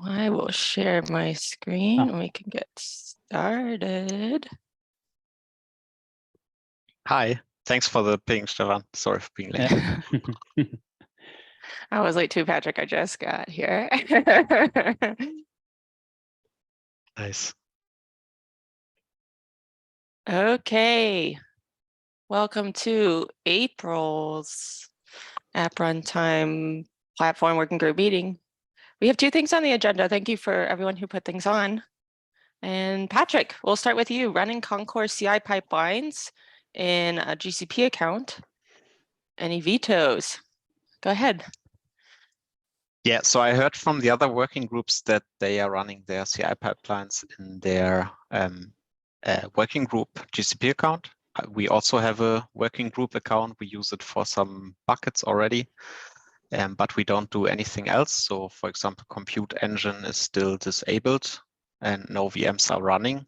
I will share my screen and we can get started. Hi, thanks for the ping, Stefan. Sorry for being late. Yeah. I was late too, Patrick. I just got here. Nice. Okay. Welcome to April's App Runtime Platform Working Group meeting. We have two things on the agenda. Thank you for everyone who put things on. And Patrick, we'll start with you. Running Concourse CI pipelines in a GCP account. Any vetoes? Go ahead. Yeah, so I heard from the other working groups that they are running their CI pipelines in their working group GCP account. We also have a working group account. We use it for some buckets already, but we don't do anything else. So for example, compute engine is still disabled and no VMs are running.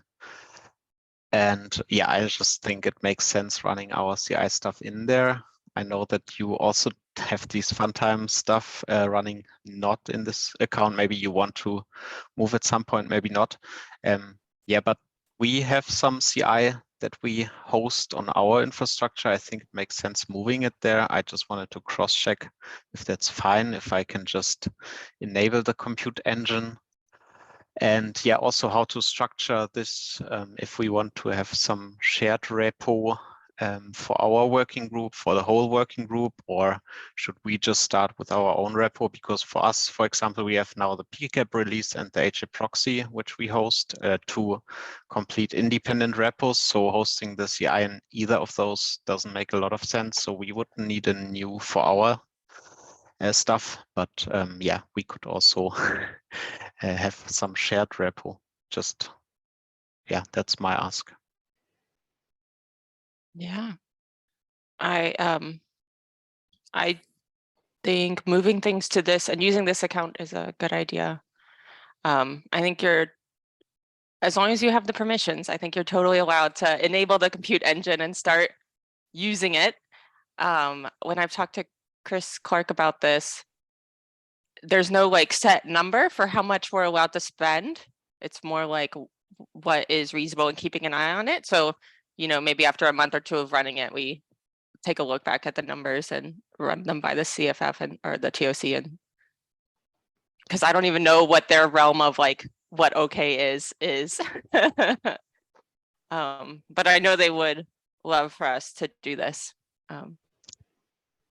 And yeah, I just think it makes sense running our CI stuff in there. I know that you also have these Runtime stuff running not in this account. Maybe you want to move at some point, maybe not. Yeah, but we have some CI that we host on our infrastructure. I think it makes sense moving it there. I just wanted to cross-check if that's fine, if I can just enable the compute engine. And yeah, also how to structure this if we want to have some shared repo for our working group, for the whole working group, or should we just start with our own repo? Because for us, for example, we have now the PCAP release and the HA proxy, which we host, two complete independent repos. So hosting the CI in either of those doesn't make a lot of sense. So we wouldn't need a new for our stuff, but yeah, we could also have some shared repo. Just, yeah, that's my ask. Yeah. I think moving things to this and using this account is a good idea. I think as long as you have the permissions, I think you're totally allowed to enable the compute engine and start using it. When I've talked to Chris Clark about this, there's no like set number for how much we're allowed to spend. It's more like what is reasonable and keeping an eye on it. So, you know, maybe after a month or two of running it, we take a look back at the numbers and run them by the CFF and or the TOC, and because I don't even know what their realm of like what okay is. But I know they would love for us to do this.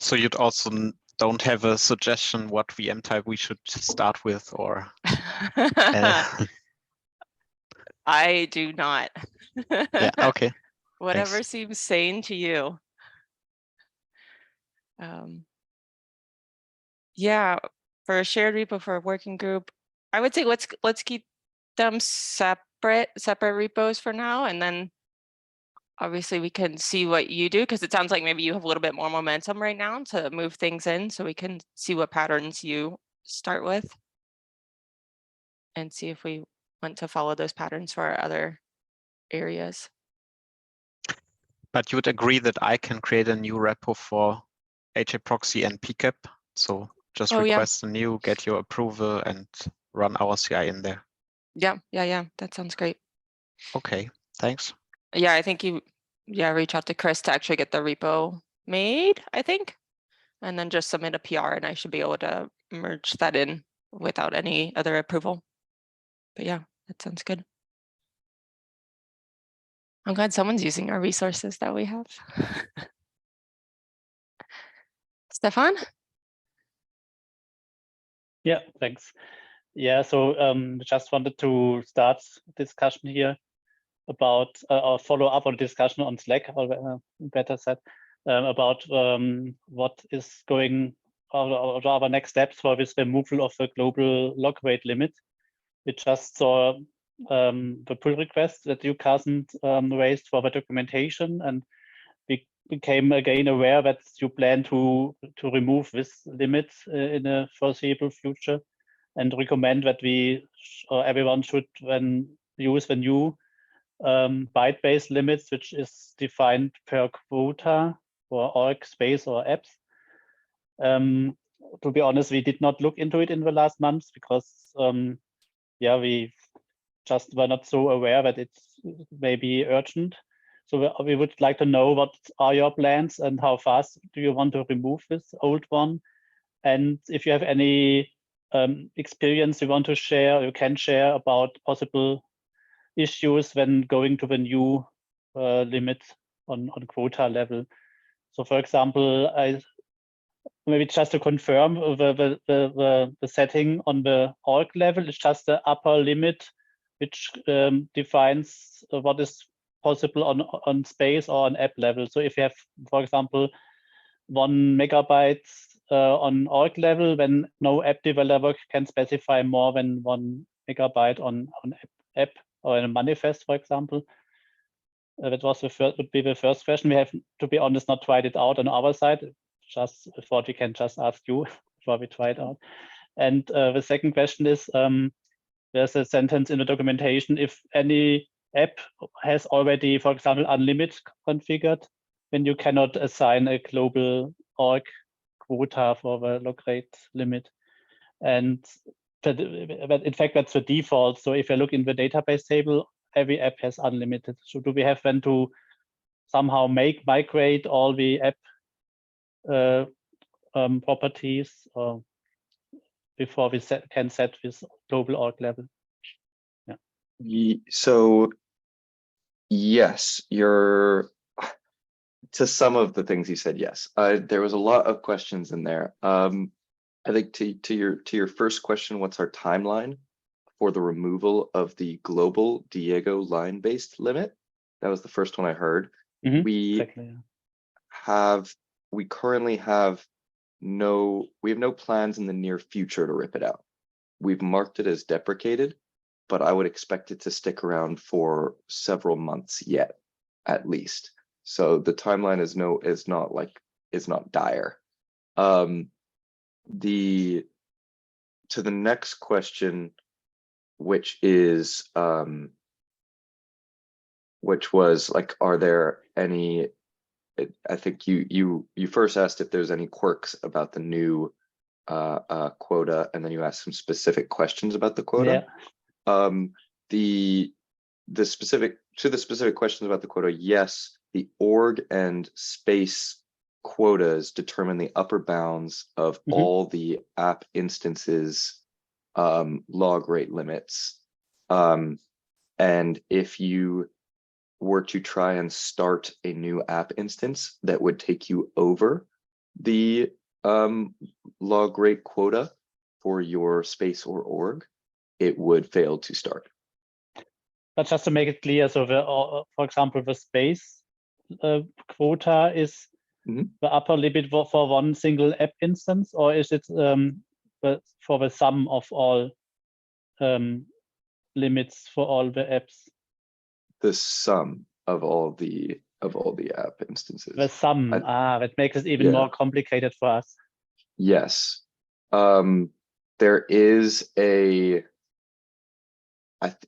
So you'd also don't have a suggestion what VM type we should start with, or? I do not. Yeah, okay. Whatever Thanks. seems sane to you. Yeah, for a shared repo for a working group, I would say let's keep them separate repos for now, and then obviously we can see what you do, because it sounds like maybe you have a little bit more momentum right now to move things in, so we can see what patterns you start with and see if we want to follow those patterns for our other areas. But you would agree that I can create a new repo for HA proxy and PCAP. So just request a new, get your approval, and run our CI in there. Yeah, that sounds great. Okay, thanks. Yeah, I think reach out to Chris to actually get the repo made, I think, and then just submit a PR, and I should be able to merge that in without any other approval. But yeah, that sounds good. I'm glad someone's using our resources that we have. Stefan? Yeah, thanks. Yeah, so just wanted to start discussion here about or follow up on discussion on Slack, or better said, about what is going or our next steps for this removal of the global log weight limit. We just saw the pull request that you, Carson, raised for the documentation, and we became again aware that you plan to remove this limit in a foreseeable future, and recommend that we or everyone should then use the new byte-based limits, which is defined per quota for org space or apps. To be honest, we did not look into it in the last months because yeah, we just were not so aware that it's maybe urgent. So we would like to know what are your plans and how fast do you want to remove this old one? And if you have any experience you want to share, you can share about possible issues when going to the new limit on quota level. So for example, maybe just to confirm the setting on the org level is just the upper limit, which defines what is possible on space or on app level. So if you have, for example, 1 megabyte on org level, then no app developer can specify more than 1 megabyte on app or in a manifest, for example. That was would be the first question. We have, to be honest, not tried it out on our side. Just thought we can just ask you before we try it out. And the second question is, there's a sentence in the documentation, if any app has already, for example, unlimited configured, then you cannot assign a global org quota for the log rate limit. And in fact, that's the default. So if you look in the database table, every app has unlimited. So do we have then to somehow migrate all the app properties before we can set this global org level? Yeah. So yes, you're to some of the things you said. Yes, there was a lot of questions in there. I think to your first question, what's our timeline for the removal of the global Diego line-based limit? That was the first one I heard. Exactly, yeah. We currently have no plans in the near future to rip it out. We've marked it as deprecated, but I would expect it to stick around for several months yet, at least. So the timeline is not dire. To the next question, which was like, are there any? I think you first asked if there's any quirks about the new quota, and then you asked some specific questions about the quota. Yeah. The specific questions about the quota, yes, the org and space quotas determine the upper bounds of all the app instances log rate limits. And if you were to try and start a new app instance that would take you over the log rate quota for your space or org, it would fail to start. But just to make it clear, so for example, the space quota is the upper limit for one single app instance, or is it for the sum of all limits for all the apps? The sum of all the app instances. The sum. That makes it even more complicated for us. Yes. There is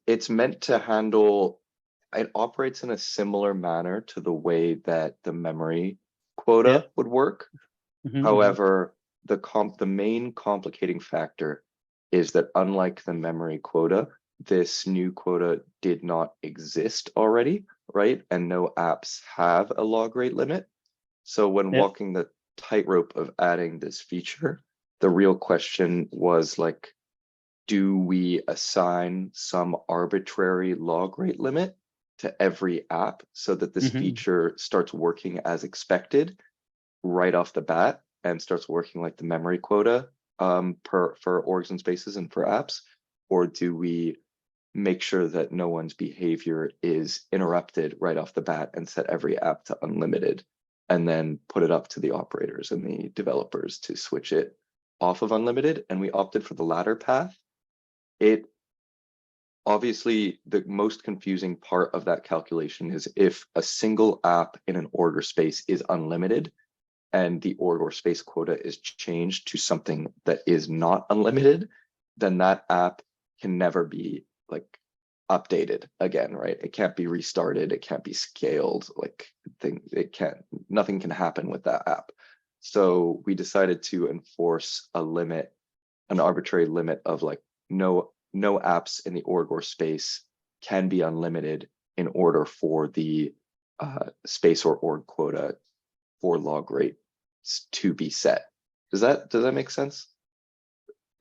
it's meant to handle, it operates in a similar manner to the way that the memory quota would work. However, the main complicating factor is that unlike the memory quota, this new quota did not exist already, right? And no apps have a log rate limit. So when walking the tightrope of adding this feature, the real question was like, do we assign some arbitrary log rate limit to every app so that this feature starts working as expected right off the bat and starts working like the memory quota for orgs and spaces and for apps? Or do we make sure that no one's behavior is interrupted right off the bat and set every app to unlimited, and then put it up to the operators and the developers to switch it off of unlimited? And we opted for the latter path. It obviously, the most confusing part of that calculation is if a single app in an org or space is unlimited and the org or space quota is changed to something that is not unlimited, then that app can never be like updated again, right? It can't be restarted, it can't be scaled, like nothing can happen with that app. So we decided to enforce a limit, an arbitrary limit of like no no apps in the org or space can be unlimited in order for the space or org quota for log rate to be set. Does that make sense?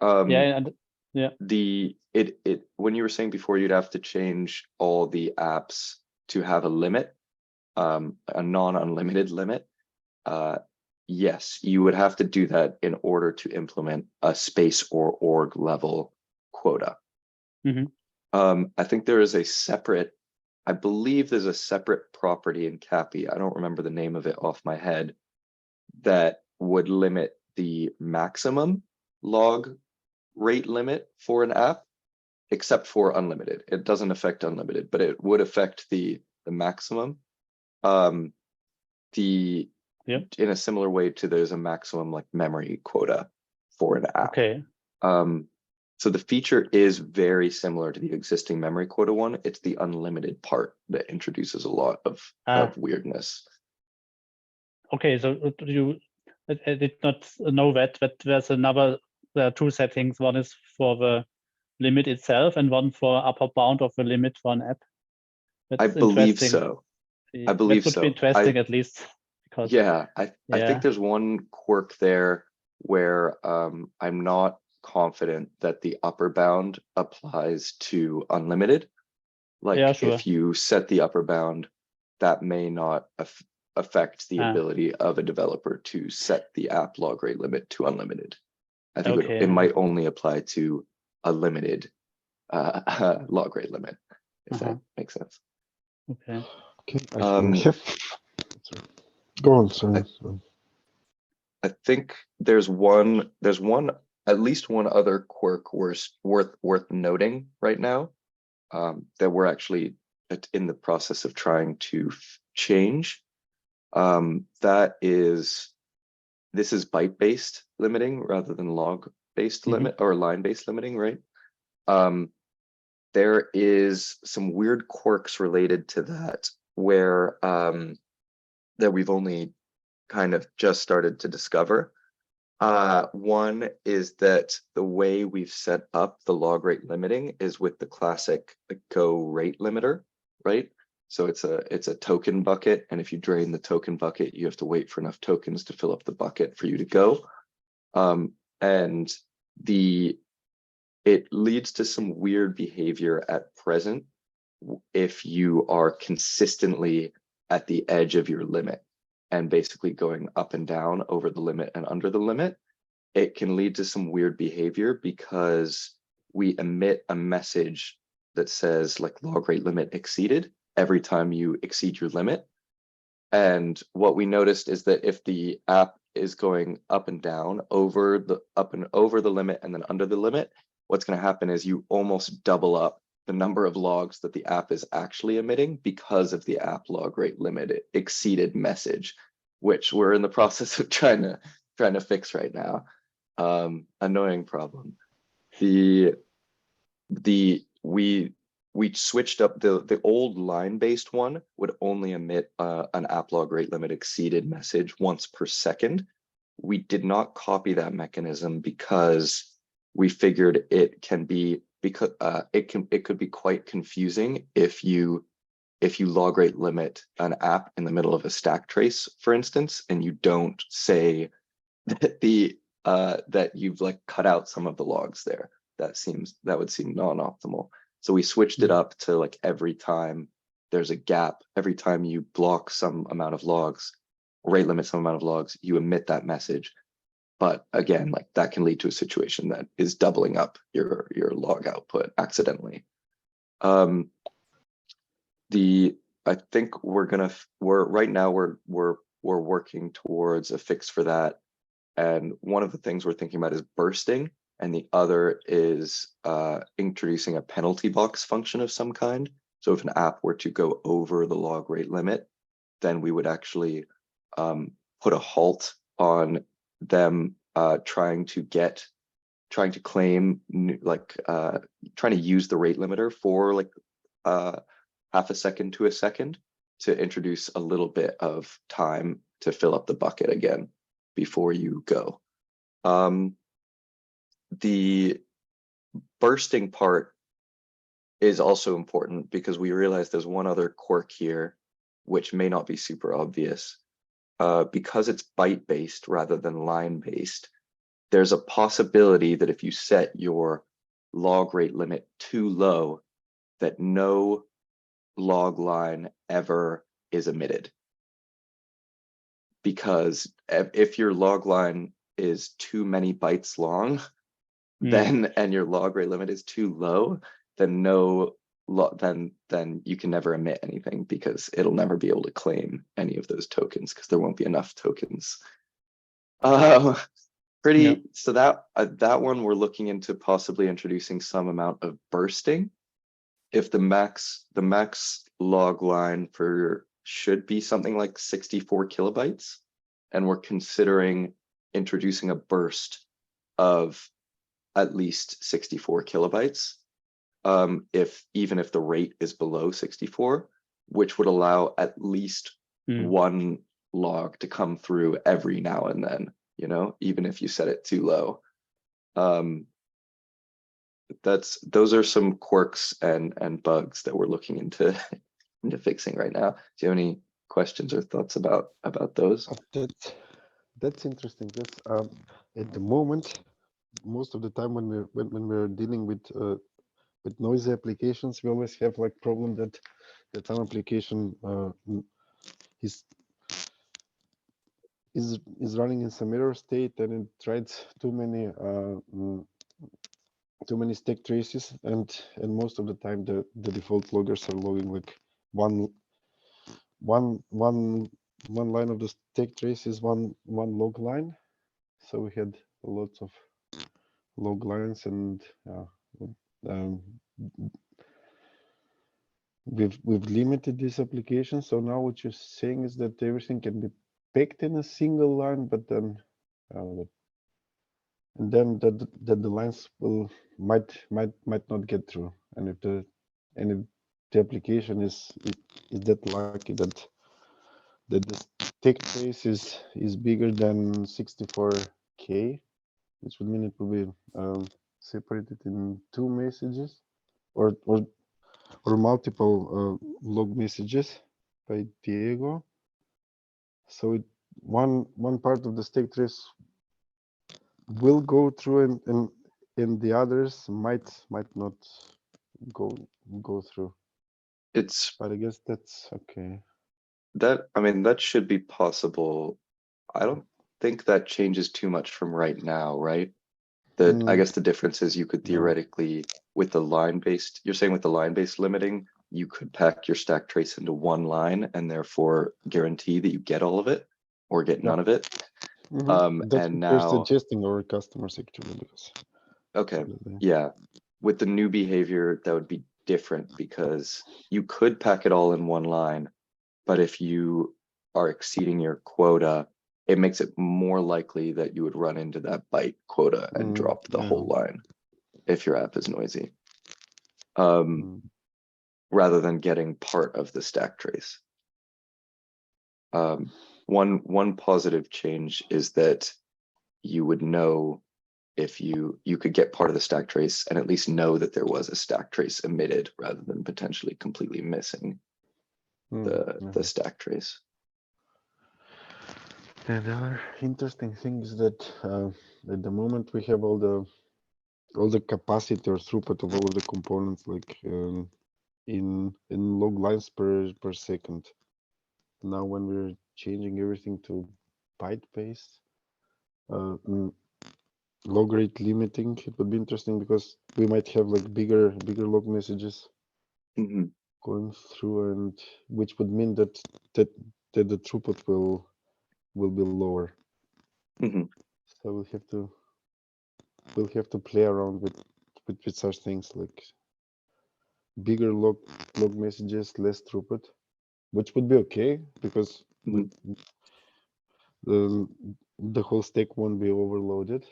Yeah. When you were saying before, you'd have to change all the apps to have a limit, a non-unlimited limit. Yes, you would have to do that in order to implement a space or org level quota. I think there is a separate, I believe there's a separate property in CAPI, I don't remember the name of it off my head, that would limit the maximum log rate limit for an app, except for unlimited. It doesn't affect unlimited, but it would affect the maximum. In a similar way to there's a maximum like memory quota for an app. Okay. So the feature is very similar to the existing memory quota one. It's the unlimited part that introduces a lot of weirdness. Okay, so I did not know that there's another, there are two settings. One is for the limit itself and one for upper bound of the limit for an app. That's I believe interesting. so. I believe that would so. be interesting at least. Because, yeah, I think there's one quirk there where I'm not confident that the upper bound applies to unlimited. Like if you set the upper bound, that may not affect the ability of a developer to set the app log rate limit to unlimited. I think it might only apply to a limited log rate limit, if that makes sense. Okay. Go on, sorry. I think there's at least one other quirk worth noting right now, that we're actually in the process of trying to change. This is byte-based limiting rather than log-based limit or line-based limiting, right? There is some weird quirks related to that where that we've only kind of just started to discover. One is that the way we've set up the log rate limiting is with the classic Go rate limiter, right? So it's a token bucket, and if you drain the token bucket, you have to wait for enough tokens to fill up the bucket for you to go. And it leads to some weird behavior at present if you are consistently at the edge of your limit and basically going up and down over the limit and under the limit. It can lead to some weird behavior because we emit a message that says like log rate limit exceeded every time you exceed your limit. And what we noticed is that if the app is going up and down over the limit and then under the limit, what's going to happen is you almost double up the number of logs that the app is actually emitting because of the app log rate limit exceeded message, which we're in the process of trying to fix right now. Annoying problem. We switched up the old line-based one would only emit an app log rate limit exceeded message once per second. We did not copy that mechanism because we figured it could be quite confusing if you log rate limit an app in the middle of a stack trace, for instance, and you don't say that that you've like cut out some of the logs there. That would seem non-optimal. So we switched it up to like every time there's a gap, every time you block some amount of logs, rate limit some amount of logs, you emit that message. But again, like that can lead to a situation that is doubling up your log output accidentally. I think right now we're working towards a fix for that. And one of the things we're thinking about is bursting, and the other is introducing a penalty box function of some kind. So if an app were to go over the log rate limit, then we would actually put a halt on them trying to claim trying to use the rate limiter for like half a second to a second to introduce a little bit of time to fill up the bucket again before you go. bursting part is also important because we realize there's one other quirk here, which may not be super obvious. Because it's byte based rather than line based, there's a possibility that if you set your log rate limit too low, that no log line ever is emitted. Because if your log line is too many bytes long, then and your log rate limit is too low, then then you can never emit anything because it'll never be able to claim any of those tokens because there won't be enough tokens. So that one we're looking into possibly introducing some amount of bursting. If the max log line for should be something like 64 kilobytes, and we're considering introducing a burst of at least 64 kilobytes, even if the rate is below 64, which would allow at least one log to come through every now and then, even if you set it too low. Those are some quirks and bugs that we're looking into fixing right now. Do you have any questions or thoughts about those? That's interesting. That's at the moment, most of the time when we're dealing with noisy applications, we always have like problem that some application is running in some error state and it tries too many stack traces, and most of the time the default loggers are logging like one line of the stack trace is one log line. So we had lots of log lines, and we've limited this application. So now what you're saying is that everything can be packed in a single line, but then and then that the lines might not get through. And if the application is that lucky that the stack trace is bigger than 64K, which would mean it will be separated in 2 messages or multiple log messages by Diego. So one part of the stack trace will go through, and the others might not go through. But I guess that's okay. That should be possible. I don't think that changes too much from right now, right? I guess the difference is you could theoretically, with the line-based, you're saying with the line-based limiting, you could pack your stack trace into one line and therefore guarantee that you get all of it or get none of it. That's and what we're now suggesting our customers actually, because yeah, with the new behavior that would be different because you could pack it all in one line, but if you are exceeding your quota, it makes it more likely that you would run into that byte quota and drop the whole line if your app is noisy, rather than getting part of the stack trace. One positive change is that you would know if you could get part of the stack trace and at least know that there was a stack trace emitted rather than potentially completely missing the stack trace. And the other interesting thing is that at the moment we have all the capacity or throughput of all of the components like in log lines per second. Now when we're changing everything to byte based log rate limiting, it would be interesting because we might have like bigger log messages going through, and which would mean that the throughput will be lower. So we'll have to play around with such things like bigger log messages, less throughput, which would be okay because the whole stack won't be overloaded.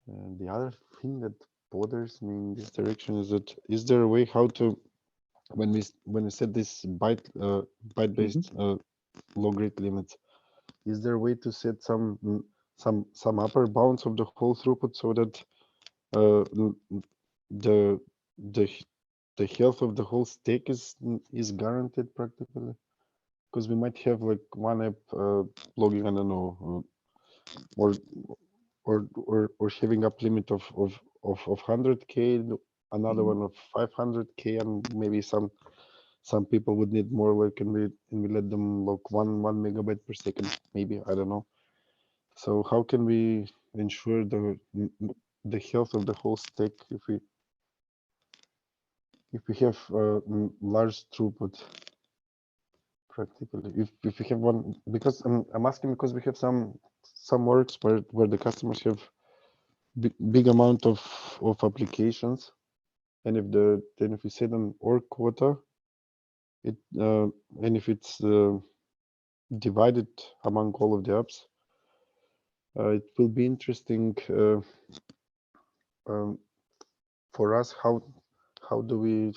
And the other thing that bothers me in this direction is that is there a way how to, when we set this byte based log rate limits, is there a way to set some some upper bounds of the whole throughput, so that the the health of the whole stack is guaranteed practically, because we might have like one app logging, I don't know, or having up limit of 100K, another one of 500K, and maybe some people would need more, like, and we let them log 1 megabyte per second, maybe, I don't know. So how can we ensure the health of the whole stack if we have large throughput practically? If we have one, because I'm asking because we have some works where the customers have big amount of applications, and if we set an org quota, and if it's divided among all of the apps, it will be interesting for us how do we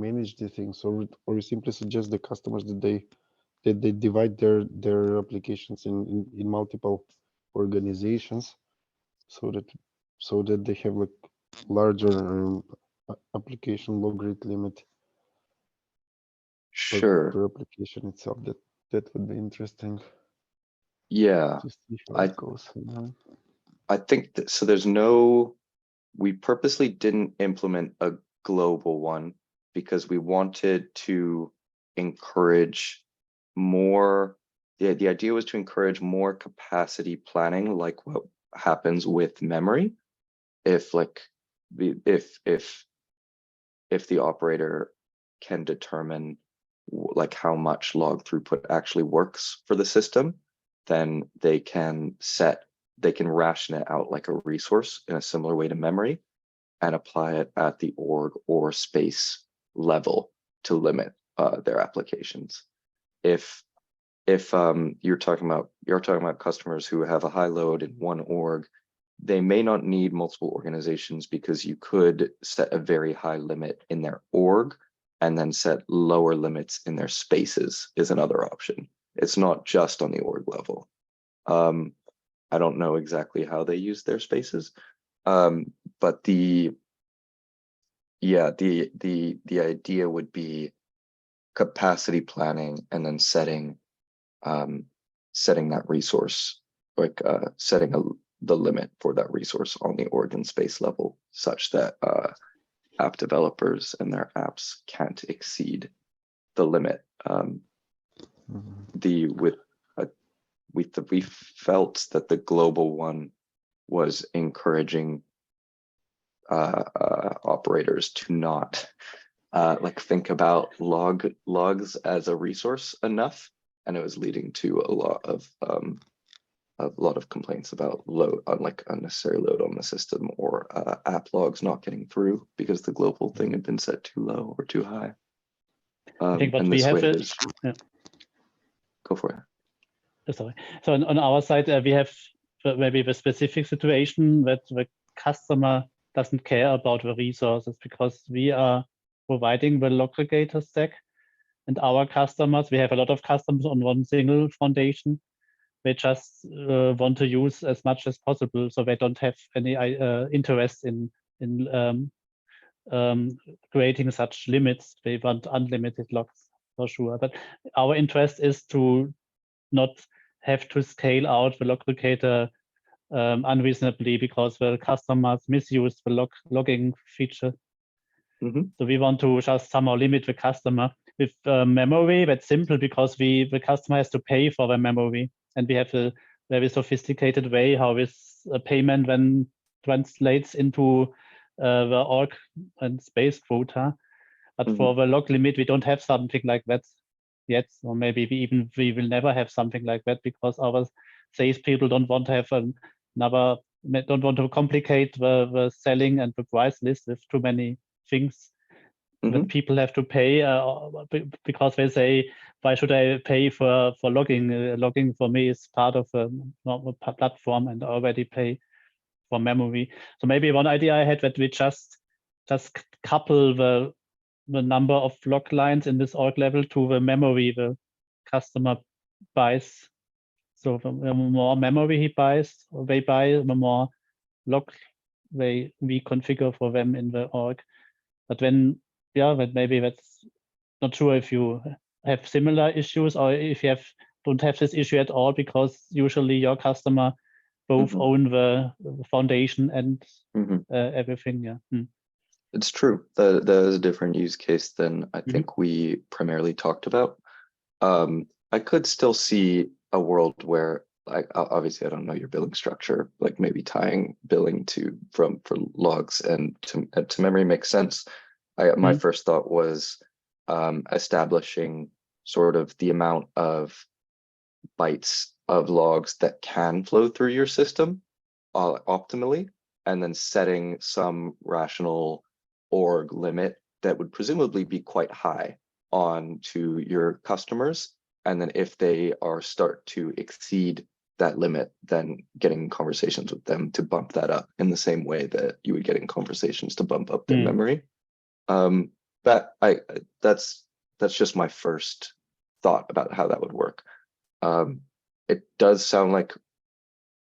manage these things, or we simply suggest the customers that they divide their applications in multiple organizations, so that they have like larger application log rate limit per application itself. That would be interesting. Yeah, To see how it goes. I think that, so we purposely didn't implement a global one because we wanted to encourage more. The idea was to encourage more capacity planning, like what happens with memory. If the operator can determine like how much log throughput actually works for the system, then they can ration it out like a resource in a similar way to memory and apply it at the org or space level to limit their applications. If you're talking about customers who have a high load in one org, they may not need multiple organizations, because you could set a very high limit in their org and then set lower limits in their spaces is another option. It's not just on the org level. I don't know exactly how they use their spaces, but the idea would be capacity planning and then setting that resource, like setting the limit for that resource on the organ space level, such that app developers and their apps can't exceed the limit. We felt that the global one was encouraging operators to not like think about logs as a resource enough, and it was leading to a lot of complaints about like unnecessary load on the system, or app logs not getting through because the global thing had been set too low or too high. I think what and we this have way is, go for it. Sorry. So on our side, we have maybe the specific situation that the customer doesn't care about the resources, because we are providing the log aggregator stack, and our customers, we have a lot of customers on one single foundation. They just want to use as much as possible, so they don't have any interest in creating such limits. They want unlimited logs for sure. But our interest is to not have to scale out the log aggregator unreasonably, because the customers misuse the logging feature. So we want to just somehow limit the customer. With memory, that's simple, because the customer has to pay for the memory, and we have a very sophisticated way how this payment then translates into the org and space quota. But for the log limit, we don't have something like that yet, or maybe we will never have something like that, because our sales people don't want to have don't want to complicate the selling and the price list with too many things that people have to pay, because they say, why should I pay for logging? Logging for me is part of a platform, and already pay for memory. So maybe one idea I had, that we just couple the number of log lines in this org level to the memory the customer buys. So the more memory he buys, or they buy, the more log we configure for them in the org. But when, yeah, but maybe that's not sure if you have similar issues or if you don't have this issue at all, because usually your customer both own the foundation and everything. Yeah. It's true. That is a different use case than I think we primarily talked about. I could still see a world where, like, obviously I don't know your billing structure, like maybe tying billing for logs and to memory makes sense. My first thought was establishing sort of the amount of bytes of logs that can flow through your system optimally, and then setting some rational org limit that would presumably be quite high on to your customers. And then if they start to exceed that limit, then getting conversations with them to bump that up in the same way that you would get in conversations to bump up their memory. That's just my first thought about how that would work. It does sound like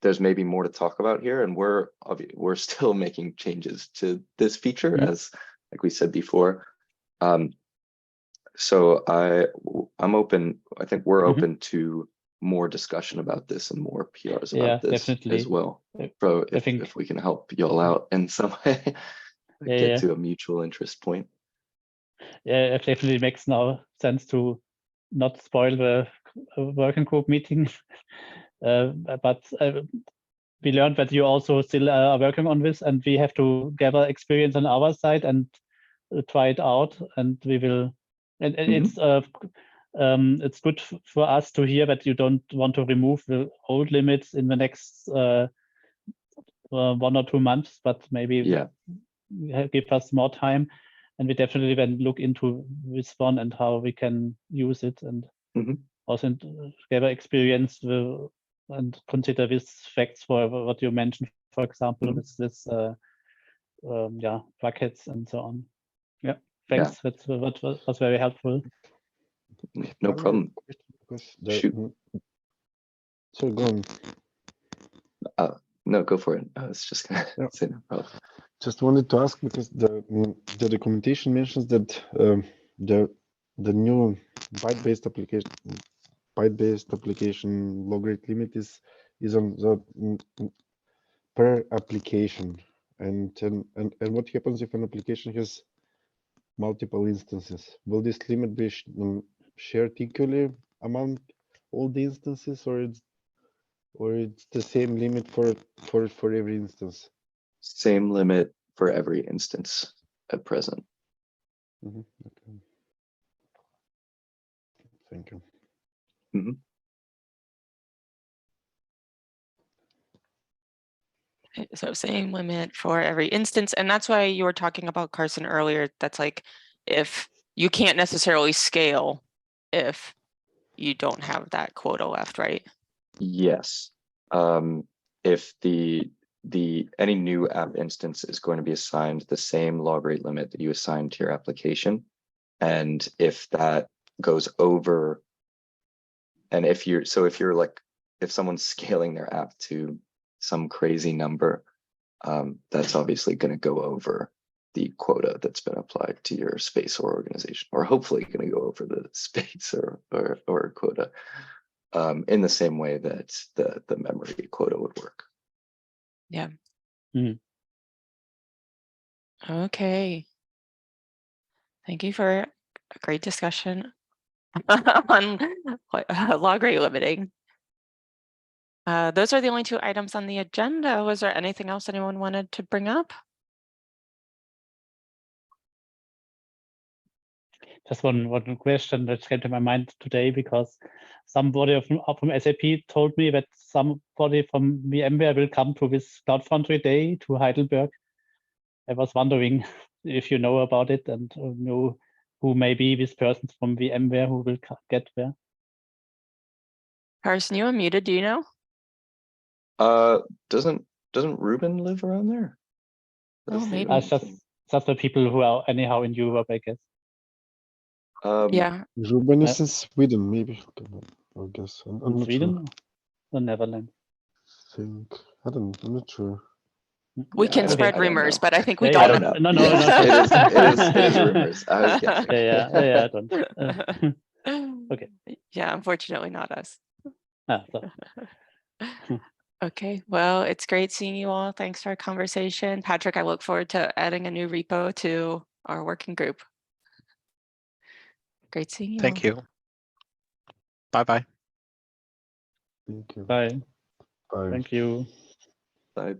there's maybe more to talk about here, and we're still making changes to this feature, as like we said before. So I'm open. I think we're open to more discussion about this and more PRs about this definitely. as well. So if we can help y'all out in some way, get to a mutual interest point. Yeah, it definitely makes now sense to not spoil the working group meeting. But we learned that you also still are working on this, and we have to gather experience on our side and try it out. And we will. And it's good for us to hear that you don't want to remove the old limits in the next 1 or 2 months, but maybe give us more time. And we definitely then look into this one and how we can use it, and also gather experience and consider these facts for what you mentioned, for example, with this buckets and so on. Yeah, thanks. That was very helpful. No problem. Shoot. So go on. No, go for it. I was just gonna say no problem. Just wanted to ask, because the documentation mentions that the new byte-based application log rate limit is on the per application, and what happens if an application has multiple instances? Will this limit be shared equally among all the instances, or it's the same limit for every instance? Same limit for every instance at present. Okay. Thank you. So same limit for every instance. And that's why you were talking about, Carson, earlier. That's like, if you can't necessarily scale if you don't have that quota left, right? Yes. If any new app instance is going to be assigned the same log rate limit that you assigned to your application, and if that goes over, and if someone's scaling their app to some crazy number, that's obviously going to go over the quota that's been applied to your space or organization, or hopefully going to go over the space or quota, in the same way that the memory quota would work. Yeah. Okay. Thank you for a great discussion on log rate limiting. Those are the only 2 items on the agenda. Was there anything else anyone wanted to bring up? Just one question that came to my mind today, because somebody from SAP told me that somebody from VMware will come to this Cloud Foundry Day to Heidelberg. I was wondering if you know about it and know who may be this person from VMware who will get there. Carson, you unmuted, do you know? Doesn't Ruben live around there? Oh, maybe. It's just the people who are anyhow in Europe, I guess. Yeah. Ruben is in Sweden, maybe. I guess. In Sweden? the Netherlands? I'm not sure. We Yeah, can I don't- spread I don't rumors, know. but I think we Yeah, don't yeah, I don't know. No, no, Yeah, no. it is rumors. I was guessing. Yeah, don't. Okay. Yeah, unfortunately not us. So. Okay, well, it's great seeing you all. Thanks for our conversation. Patrick, I look forward to adding a new repo to our working group. Great seeing you all. Thank you. Bye-bye. Thank you. Bye. Bye. Thank you. Bye.